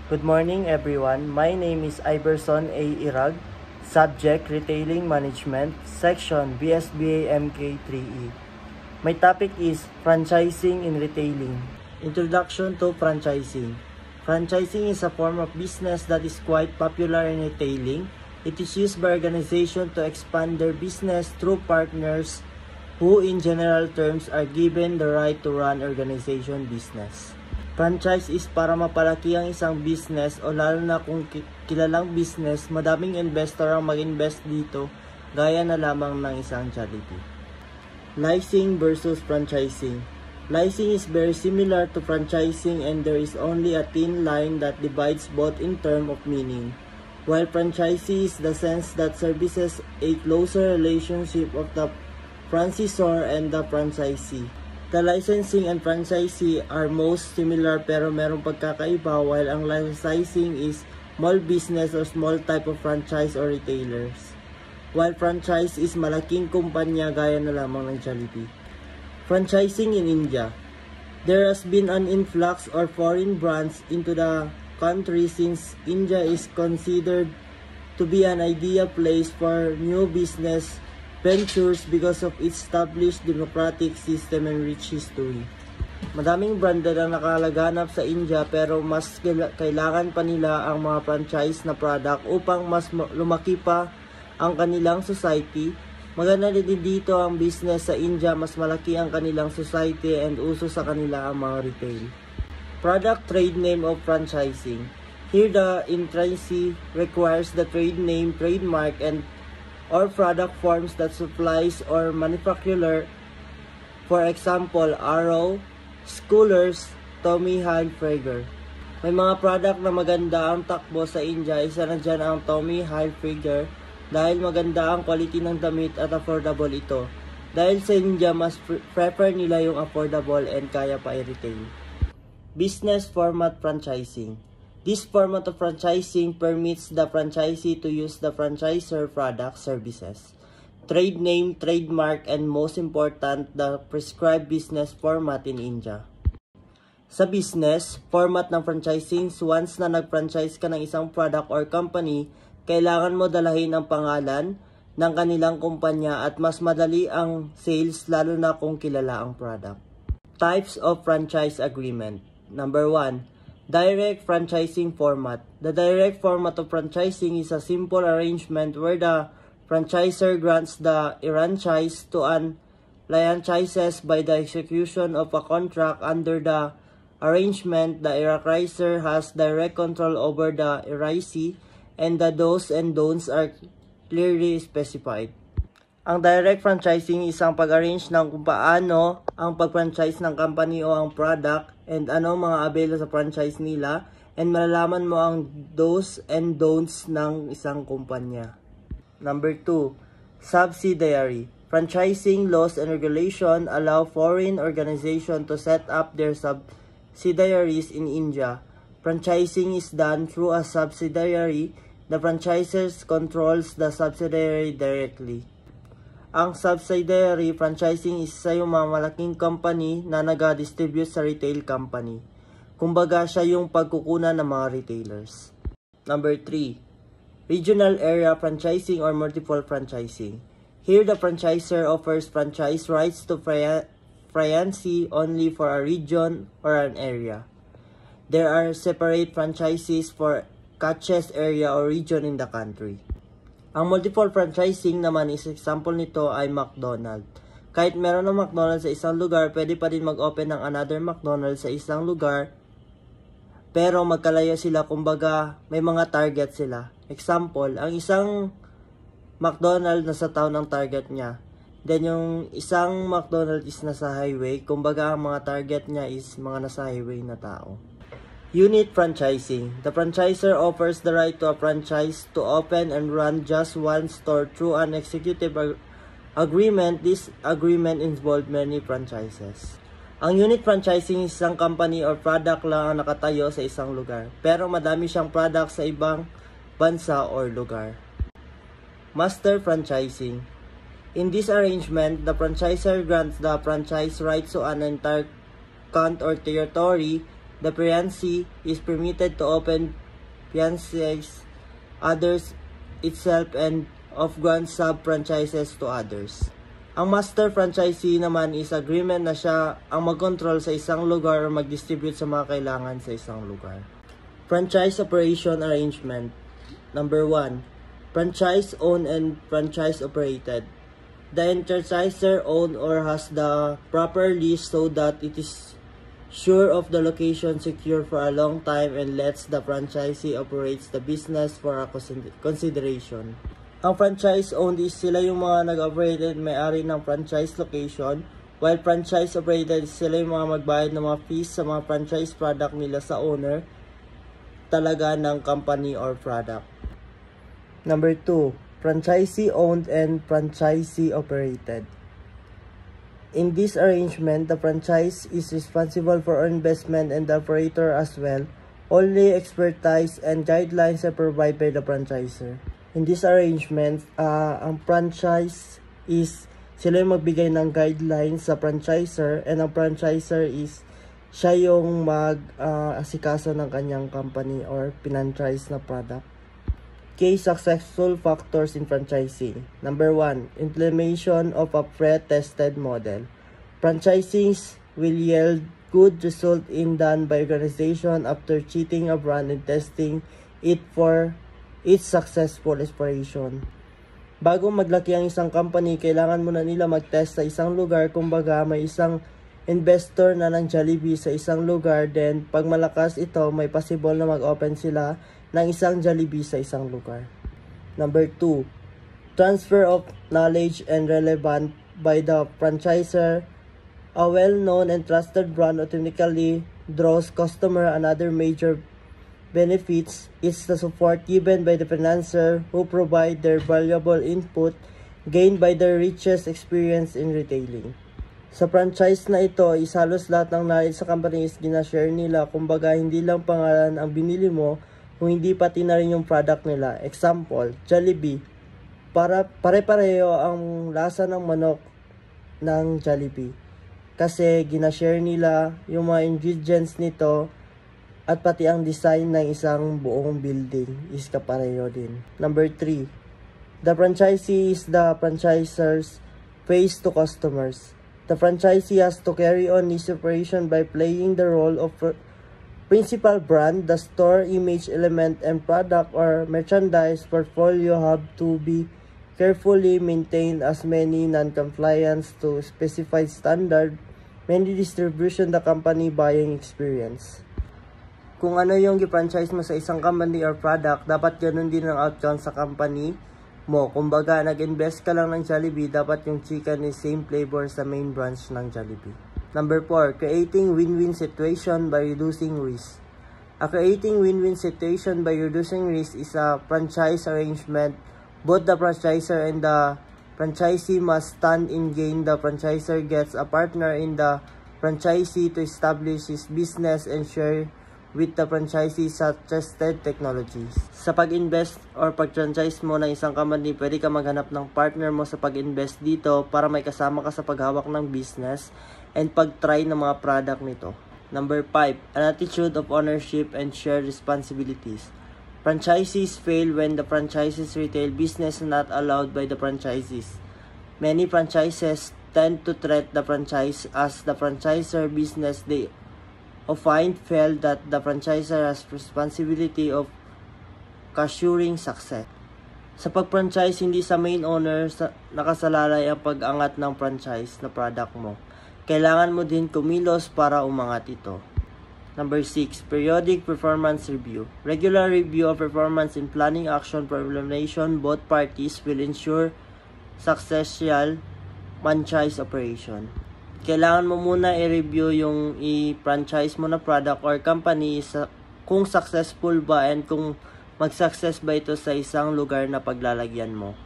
Good morning everyone. My name is Iverson A. Irag, Subject Retailing Management, Section BSBA MK3E. My topic is Franchising in Retailing. Introduction to Franchising. Franchising is a form of business that is quite popular in retailing. It is used by organizations to expand their business through partners who in general terms are given the right to run organization business. Franchise is para mapalaki ang isang business o lalo na kung kilalang business, madaming investor ang mag-invest dito gaya na lamang ng isang charity. Licensing versus franchising. Licensing is very similar to franchising and there is only a thin line that divides both in terms of meaning. While franchisee is the sense that services a closer relationship of the franchisor and the franchisee. The licensing and franchisee are most similar pero merong pagkakaiba while ang licensing is small business or small type of franchise or retailers. While franchise is malaking kumpanya gaya na lamang ng Jollibee. Franchising in India. There has been an influx of foreign brands into the country since India is considered to be an ideal place for new business ventures because of its established democratic system and rich history. Madaming branded ang nakalaganap sa India pero mas kailangan pa nila ang mga franchise na product upang mas lumaki pa ang kanilang society. Maganda din dito ang business sa India, mas malaki ang kanilang society and uso sa kanila ang mga retail. Product trade name of franchising. Here the intransy requires the trade name, trademark, and or product forms that supplies or manufacturer, for example, Arrow, Schoolers, Tommy Hilfiger. May mga product na maganda ang takbo sa India, isa na dyan ang Tommy Hilfiger dahil maganda ang quality ng damit at affordable ito. Dahil sa India, mas prefer nila yung affordable and kaya pa i-retail. Business format franchising. This format of franchising permits the franchisee to use the franchisor product services, trade name, trademark, and most important, the prescribed business format in India. Sa business, format ng franchising, once na nag-franchise ka ng isang product or company, kailangan mo dalahin ang pangalan ng kanilang kumpanya at mas madali ang sales lalo na kung kilala ang product. Types of franchise agreement. Number 1. Direct franchising format. The direct format of franchising is a simple arrangement where the franchisor grants the franchise to an franchisee by the execution of a contract. Under the arrangement, the franchisor has direct control over the franchisee and the do's and don'ts are clearly specified. Ang direct franchising is ang pag-arrange ng kung paano ang pag-franchise ng company o ang product and ano mga avail sa franchise nila and malalaman mo ang do's and don'ts ng isang kumpanya. Number 2. Subsidiary. Franchising laws and regulation allow foreign organizations to set up their subsidiaries in India. Franchising is done through a subsidiary. The franchisor controls the subsidiary directly. Ang subsidiary franchising is isa yung mga malaking company na nag-distribute sa retail company. Kumbaga siya yung pagkukunan ng mga retailers. Number 3. Regional area franchising or multiple franchising. Here the franchisor offers franchise rights to franchisee only for a region or an area. There are separate franchises for catches area or region in the country. Ang multiple franchising naman is example nito ay McDonald's. Kahit meron ng McDonald's sa isang lugar, pwede pa din mag-open ng another McDonald's sa isang lugar. Pero magkalayo sila, kumbaga may mga target sila. Example, ang isang McDonald's nasa town ang target niya. Then yung isang McDonald's is nasa highway, kumbaga ang mga target niya is mga nasa highway na tao. Unit franchising. The franchisor offers the right to a franchise to open and run just one store through an executive agreement. This agreement involves many franchises. Ang unit franchising is isang company or product lang ang nakatayo sa isang lugar, pero madami siyang product sa ibang bansa or lugar. Master franchising. In this arrangement, the franchisor grants the franchise rights to an entire count or territory. The franchisee is permitted to open franchises others itself and of grant sub-franchises to others. Ang master franchisee naman is agreement na siya ang mag-control sa isang lugar o mag-distribute sa mga kailangan sa isang lugar. Franchise operation arrangement. Number 1. Franchise owned and franchise operated. The franchisor owns or has the proper lease so that it is sure of the location secure for a long time and lets the franchisee operates the business for a consideration. Ang franchise-owned is sila yung mga nag-operate at may-ari ng franchise location, while franchise-operated sila yung mga magbayad ng mga fees sa mga franchise product nila sa owner talaga ng company or product. Number 2. Franchisee-owned and franchisee-operated. In this arrangement, the franchise is responsible for investment and the operator as well. Only expertise and guidelines are provided by the franchisor. In this arrangement, ang franchise is sila yung magbigay ng guidelines sa franchisor and ang franchisor is siya yung mag-asikaso ng kanyang company or pinanchise na product. Key successful factors in franchising. Number 1, implementation of a pre-tested model. Franchising will yield good result in done by organization after cheating a brand and testing it for its successful operation. Bago maglaki ang isang company, kailangan muna nila mag-test sa isang lugar. Kumbaga, may isang investor na ng Jollibee sa isang lugar. Then, pag malakas ito, may possible na mag-open sila ng isang Jollibee sa isang lugar. Number 2, transfer of knowledge and relevant by the franchisor. A well-known and trusted brand automatically draws customer. Another major benefits is the support given by the financier who provide their valuable input gained by their richest experience in retailing. Sa franchise na ito, is halos lahat ng knowledge sa company is ginashare nila. Kumbaga, hindi lang pangalan ang binili mo, kung hindi pati na rin yung product nila. Example, Jollibee. Pare-pareho ang lasa ng manok ng Jollibee. Kasi ginashare nila yung mga ingredients nito at pati ang design ng isang buong building is kapareho din. Number 3. The franchisee is the franchisor's face to customers. The franchisee has to carry on his operation by playing the role of principal brand. The store image element and product or merchandise portfolio have to be carefully maintained as many non-compliance to specified standard, many distribution the company buying experience. Kung ano yung i-franchise mo sa isang company or product, dapat ganun din ang outcome sa company mo. Kumbaga, nag-invest ka lang ng Jollibee, dapat yung chicken is same flavor sa main branch ng Jollibee. Number 4, creating win-win situation by reducing risk. A creating win-win situation by reducing risk is a franchise arrangement. Both the franchisor and the franchisee must stand in gain. The franchisor gets a partner in the franchisee to establish his business and share with the franchisee sa trusted technologies. Sa pag-invest or pag-franchise mo ng isang company, pwede ka maghanap ng partner mo sa pag-invest dito para may kasama ka sa paghawak ng business and pag-try ng mga product nito. Number 5, an attitude of ownership and shared responsibilities. Franchisees fail when the franchise's retail business is not allowed by the franchisees. Many franchises tend to treat the franchise as the franchisor business. They often felt that the franchisor has responsibility of assuring success. Sa pag-franchise, hindi sa main owner nakasalalay ang pag-angat ng franchise na product mo. Kailangan mo din kumilos para umangat ito. Number 6, periodic performance review. Regular review of performance in planning action for implementation both parties will ensure successful franchise operation. Kailangan mo muna i-review yung i-franchise mo na product or company kung successful ba and kung mag-success ba ito sa isang lugar na paglalagyan mo.